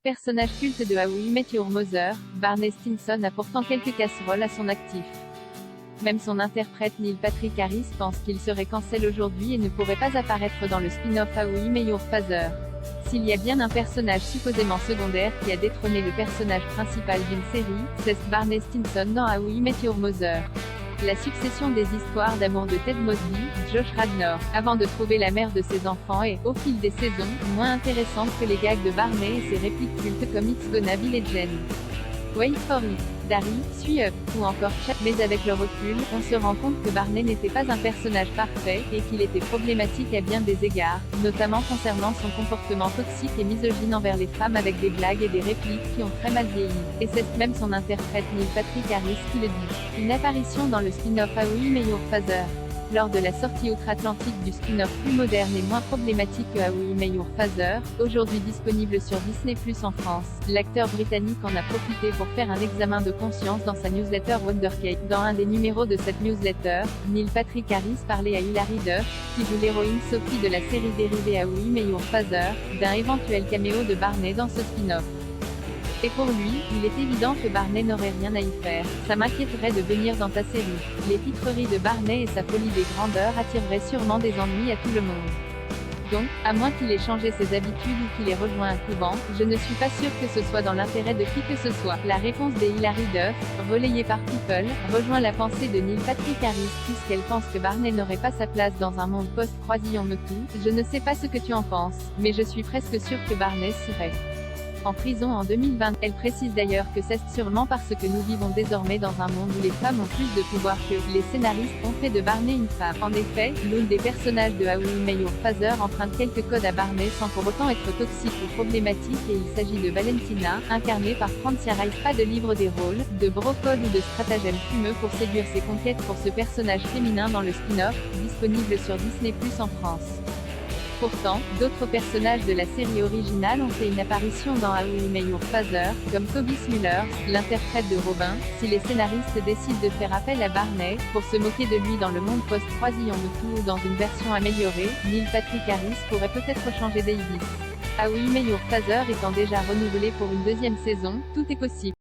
Personnage culte de How I Met Your Mother, Barney Stinson a pourtant quelques casseroles à son actif. Même son interprète Neil Patrick Harris pense qu'il serait cancel aujourd'hui et ne pourrait pas apparaître dans le spin-off How I Met Your Father. S'il y a bien un personnage supposément secondaire qui a détrôné le personnage principal d'une série, c'est Barney Stinson dans How I Met Your Mother. La succession des histoires d'amour de Ted Mosby, Josh Radnor, avant de trouver la mère de ses enfants est, au fil des saisons, moins intéressante que les gags de Barney et ses répliques cultes comme It's Gonna Be Legend. Wait for it, Darry, suis up, ou encore Chat. Mais avec le recul, on se rend compte que Barney n'était pas un personnage parfait, et qu'il était problématique à bien des égards, notamment concernant son comportement toxique et misogyne envers les femmes avec des blagues et des répliques qui ont très mal vieilli. Et c'est même son interprète Neil Patrick Harris qui le dit. Une apparition dans le spin-off How I Met Your Father. Lors de la sortie outre-Atlantique du spin-off plus moderne et moins problématique que How I Met Your Father, aujourd'hui disponible sur Disney+ en France, l'acteur britannique en a profité pour faire un examen de conscience dans sa newsletter Wondercake. Dans un des numéros de cette newsletter, Neil Patrick Harris parlait à Hilary Duff, qui joue l'héroïne Sophie de la série dérivée How I Met Your Father, d'un éventuel caméo de Barney dans ce spin-off. Et pour lui, il est évident que Barney n'aurait rien à y faire. Ça m'inquiéterait de venir dans ta série. Les pitreries de Barney et sa folie des grandeurs attireraient sûrement des ennuis à tout le monde. Donc, à moins qu'il ait changé ses habitudes ou qu'il ait rejoint un couvent, je ne suis pas sûr que ce soit dans l'intérêt de qui que ce soit. La réponse des Hilary Duff, relayée par People, rejoint la pensée de Neil Patrick Harris puisqu'elle pense que Barney n'aurait pas sa place dans un monde post-croisillon MeToo. Je ne sais pas ce que tu en penses, mais je suis presque sûr que Barney serait en prison en 2020. Elle précise d'ailleurs que c'est sûrement parce que nous vivons désormais dans un monde où les femmes ont plus de pouvoir que les scénaristes ont fait de Barney une femme. En effet, l'une des personnages de How I Met Your Father emprunte quelques codes à Barney sans pour autant être toxique ou problématique et il s'agit de Valentina, incarnée par Francia Rice. Pas de livre des rôles, de brocode ou de stratagème fumeux pour séduire ses conquêtes pour ce personnage féminin dans le spin-off, disponible sur Disney+ en France. Pourtant, d'autres personnages de la série originale ont fait une apparition dans How I Met Your Father, comme Toby Smullers, l'interprète de Robin. Si les scénaristes décident de faire appel à Barney, pour se moquer de lui dans le monde post-croisillon MeToo ou dans une version améliorée, Neil Patrick Harris pourrait peut-être changer d'Avis. How I Met Your Father étant déjà renouvelé pour une deuxième saison, tout est possible.